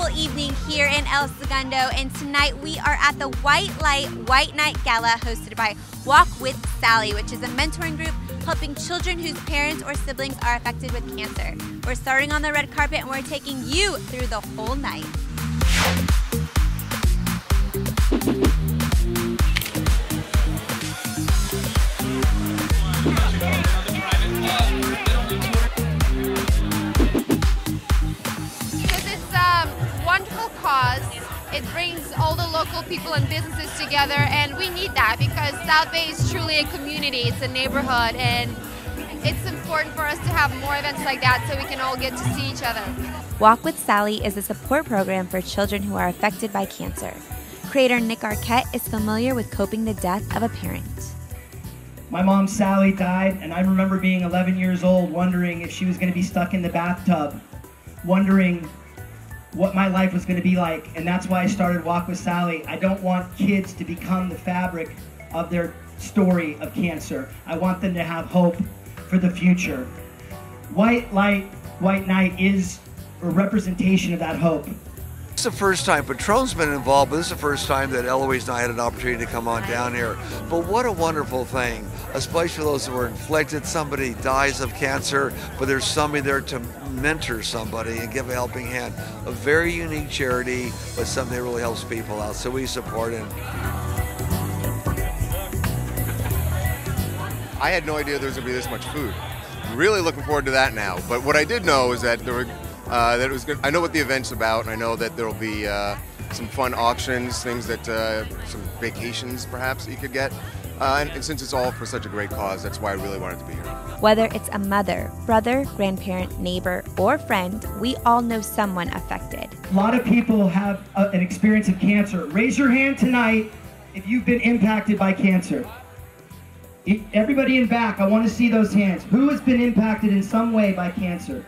beautiful evening here in El Segundo, and tonight we are at the White Light White Night Gala hosted by Walk with Sally, which is a mentoring group helping children whose parents or siblings are affected with cancer. We're starting on the red carpet and we're taking you through the whole night. Wonderful cause. It brings all the local people and businesses together, and we need that because South Bay is truly a community. It's a neighborhood, and it's important for us to have more events like that so we can all get to see each other. Walk with Sally is a support program for children who are affected by cancer. Creator Nick Arquette is familiar with coping the death of a parent. My mom Sally died, and I remember being 11 years old wondering if she was going to be stuck in the bathtub, wondering what my life was going to be like, and that's why I started Walk with Sally. I don't want kids to become the fabric of their story of cancer. I want them to have hope for the future. White Light, White Night is a representation of that hope. It's the first time Patron's been involved, but this is the first time that Eloise and I had an opportunity to come on down here. But what a wonderful thing, especially for those who are inflicted. Somebody dies of cancer, but there's somebody there to mentor somebody and give a helping hand. A very unique charity, but something that really helps people out, so we support it. I had no idea there was going to be this much food. I'm really looking forward to that now. But what I did know is that there were that it was good. I know what the event's about, and I know that there will be some fun auctions, things that some vacations perhaps you could get. And since it's all for such a great cause, that's why I really wanted to be here. Whether it's a mother, brother, grandparent, neighbor, or friend, we all know someone affected. A lot of people have an experience of cancer. Raise your hand tonight if you've been impacted by cancer. Everybody in back, I want to see those hands. Who has been impacted in some way by cancer?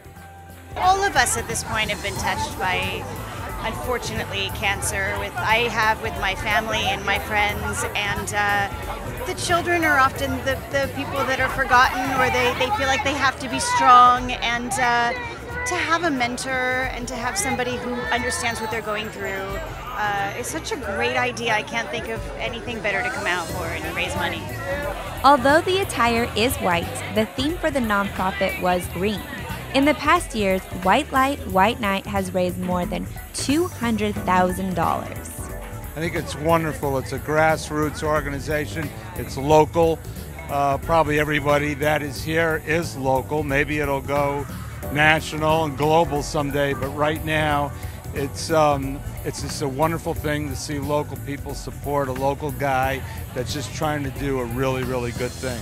All of us at this point have been touched by, unfortunately, cancer. I have with my family and my friends, and the children are often the people that are forgotten, or they feel like they have to be strong, and to have a mentor and to have somebody who understands what they're going through is such a great idea. I can't think of anything better to come out for and raise money. Although the attire is white, the theme for the nonprofit was green. In the past years, White Light, White Night has raised more than $200,000. I think it's wonderful. It's a grassroots organization. It's local. Probably everybody that is here is local. Maybe it'll go national and global someday, but right now it's just a wonderful thing to see local people support a local guy that's just trying to do a really, really good thing.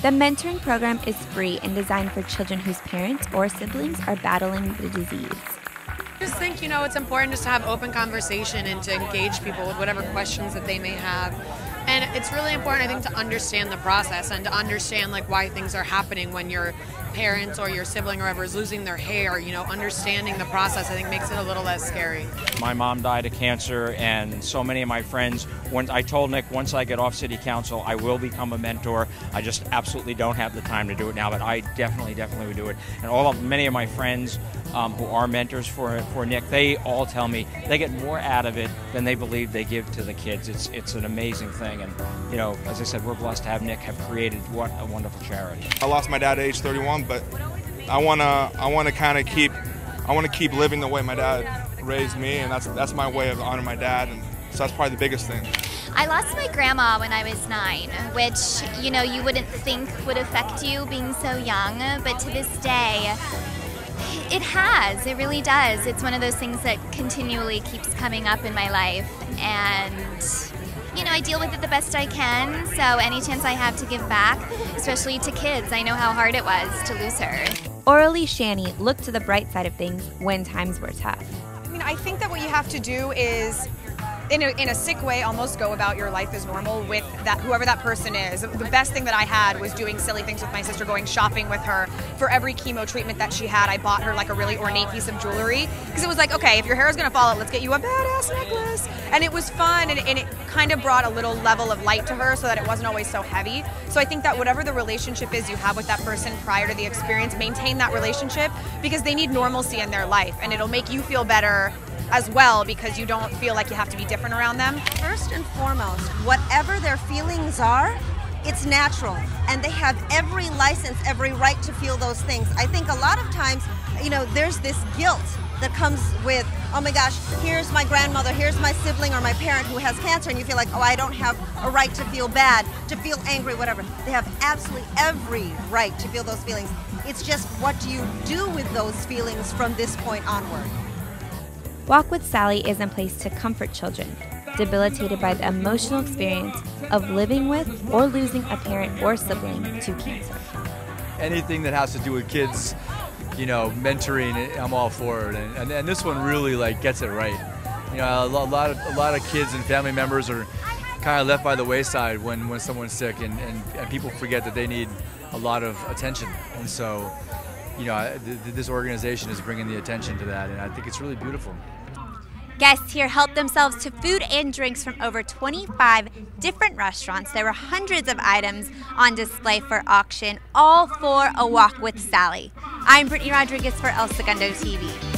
The mentoring program is free and designed for children whose parents or siblings are battling the disease. I just think, it's important just to have open conversation and to engage people with whatever questions that they may have. And it's really important, I think, to understand the process and to understand why things are happening when your parents or your sibling or whoever is losing their hair. Understanding the process, I think, makes it a little less scary. My mom died of cancer, and so many of my friends, I told Nick, once I get off city council, I will become a mentor. I just absolutely don't have the time to do it now, but I definitely would do it. And many of my friends who are mentors for Nick, they all tell me they get more out of it than they believe they give to the kids. It's an amazing thing, and as I said, we're blessed to have Nick have created what a wonderful charity. I lost my dad at age 31, but I wanna keep living the way my dad raised me, and that's my way of honoring my dad, and so that's probably the biggest thing. I lost my grandma when I was 9, which you wouldn't think would affect you being so young, but to this day it has. It really does. It's one of those things that continually keeps coming up in my life, and I deal with it the best I can, so any chance I have to give back, especially to kids, I know how hard it was to lose her. Oralee Shani looked to the bright side of things when times were tough. I think that what you have to do is, in a sick way, almost go about your life as normal with whoever that person is. The best thing that I had was doing silly things with my sister, going shopping with her. For every chemo treatment that she had, I bought her a really ornate piece of jewelry, because it was okay, if your hair is going to fall out, let's get you a badass necklace. And it was fun, and it kind of brought a little level of light to her so that it wasn't always so heavy. So I think that whatever the relationship is you have with that person prior to the experience, maintain that relationship, because they need normalcy in their life, and it'll make you feel better as well, because you don't feel like you have to be different around them? First and foremost, whatever their feelings are, it's natural, and they have every license, every right to feel those things. I think a lot of times, you know, there's this guilt that comes with, oh my gosh, here's my grandmother, here's my sibling or my parent who has cancer, and you feel like, oh, I don't have a right to feel bad, to feel angry, whatever. They have absolutely every right to feel those feelings. It's just, what do you do with those feelings from this point onward? Walk with Sally is in place to comfort children debilitated by the emotional experience of living with or losing a parent or sibling to cancer. Anything that has to do with kids, you know, mentoring, I'm all for it, and this one really like gets it right. You know, a lot of kids and family members are kind of left by the wayside when someone's sick, and people forget that they need a lot of attention, and so, you know, this organization is bringing the attention to that, and I think it's really beautiful. Guests here helped themselves to food and drinks from over 25 different restaurants. There were hundreds of items on display for auction, all for a walk with Sally. I'm Brittany Rodriguez for El Segundo TV.